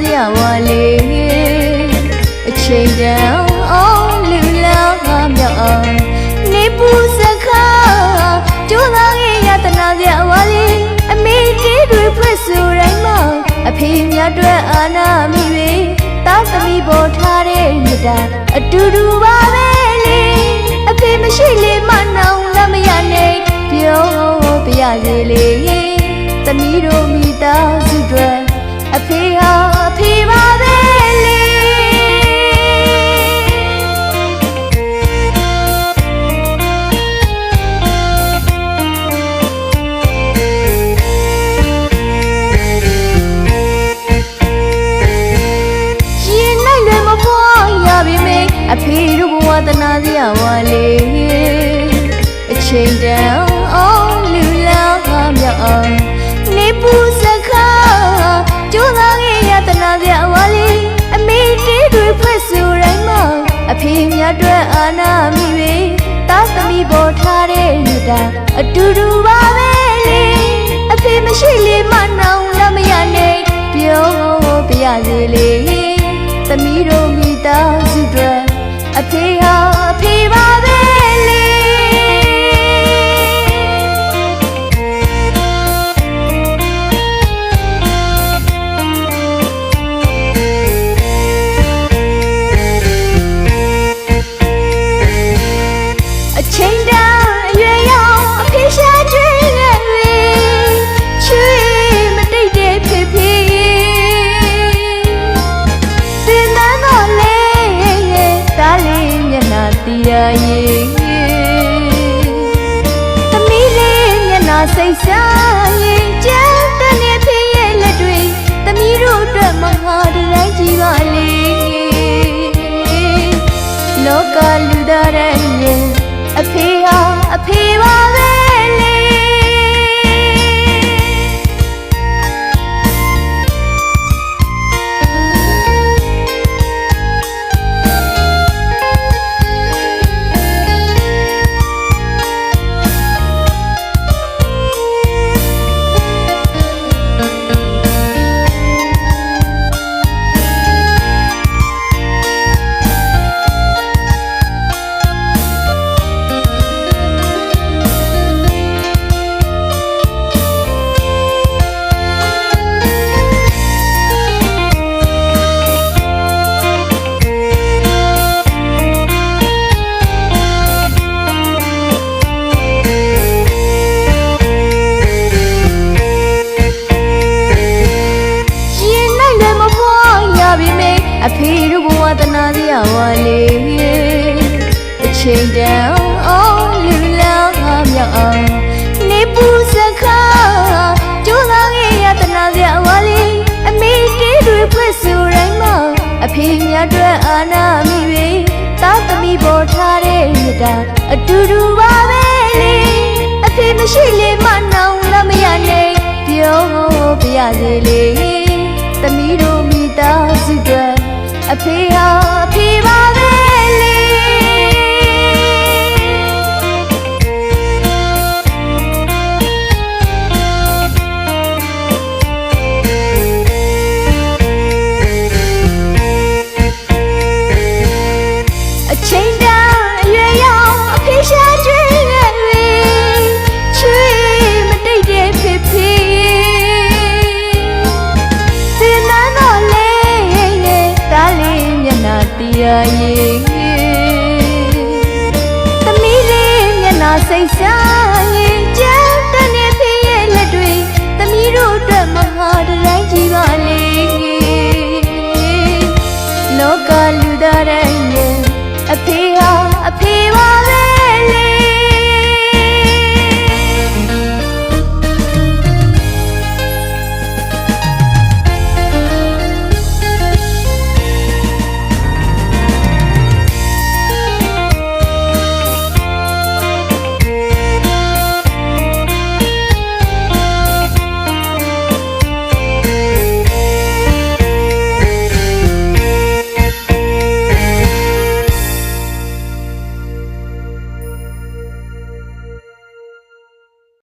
စရာဝါလေးအချိန်တန်အောင်လူလာငါမြောက်အောင်နေပူစခါကျိုးသားရဲ့ယတနာစရာဝါလေးအမေတီးတွေဖွင့်ဆိုတိုင်းမှာအဖေမြတ်အတွက်အာနာမိပဲတားသမီးပေါ်ထားတဲ့မြတ်တာအတူတူပါပဲလေအဖေမရှိလေမနောင်လမရနဲ့ပြောပြရစေလေသမီးတို့မိသားစုတွေအဖေဟာအဖေပါပဲလေအဖေတို့ဘဝတနာစရာဝါလေးအချိန်တန်အောင်လူလာငါမြောက်အောင်နေပူစခါကျိုးသားရဲ့ယတနာစရာဝါလေးအမေတီးတွေဖွင့်ဆိုတိုင်းမှာအဖေမြတ်အတွက်အာနာမိပဲတားသမီးပေါ်ထားတဲ့မြတ်တာအတူတူပါပဲလေအဖေမရှိလေမနောင်လမရနဲ့ပြောပြရစေလေသမီးတို့မိသားစုတွေအဖေဟာအဖေပါပဲလေအချိန်တန်အရွယ်ရောက်အဖေရှာကျွေးခဲ့ပြီချွေးမတိတ်တဲ့ဖေဖေတရားရဲ့သမီးလေးမျက်နှာစိတ်စားရင်ကြမ်းတမ်းနေဖြစ်ရဲ့လက်တွေသမီးတို့အတွက်မဟာတိုင်းကြီးပါလေလောကလူသားရဲ့အဖေဟာအဖေပါပဲလေအဖေတို့ဘဝတနာစရာဝါလေးအချိန်တန်အောင်လူလာငါမြောက်အောင်နေပူစခါကျိုးသားရဲ့ယတနာစရာဝါလေးအမေတီးတွေဖွင့်ဆိုတိုင်းမှာအဖေမြတ်အတွက်အာနာမိပဲတားသမီးပေါ်ထားတဲ့မြတ်တာအတူတူပါပဲလေအဖေမရှိလေမနောင်လမရနဲ့ပြောပြရစေလေသမီးတို့မိသားစုတွေအဖေဟာအဖေပါပဲလေအချိန်တန်အရွယ်ရောက်အဖေရှာကျွေးခဲ့ပြီချွေးမတိတ်တဲ့ဖေဖေတရားရဲ့သမီးလေးမျက်နှာစိတ်စား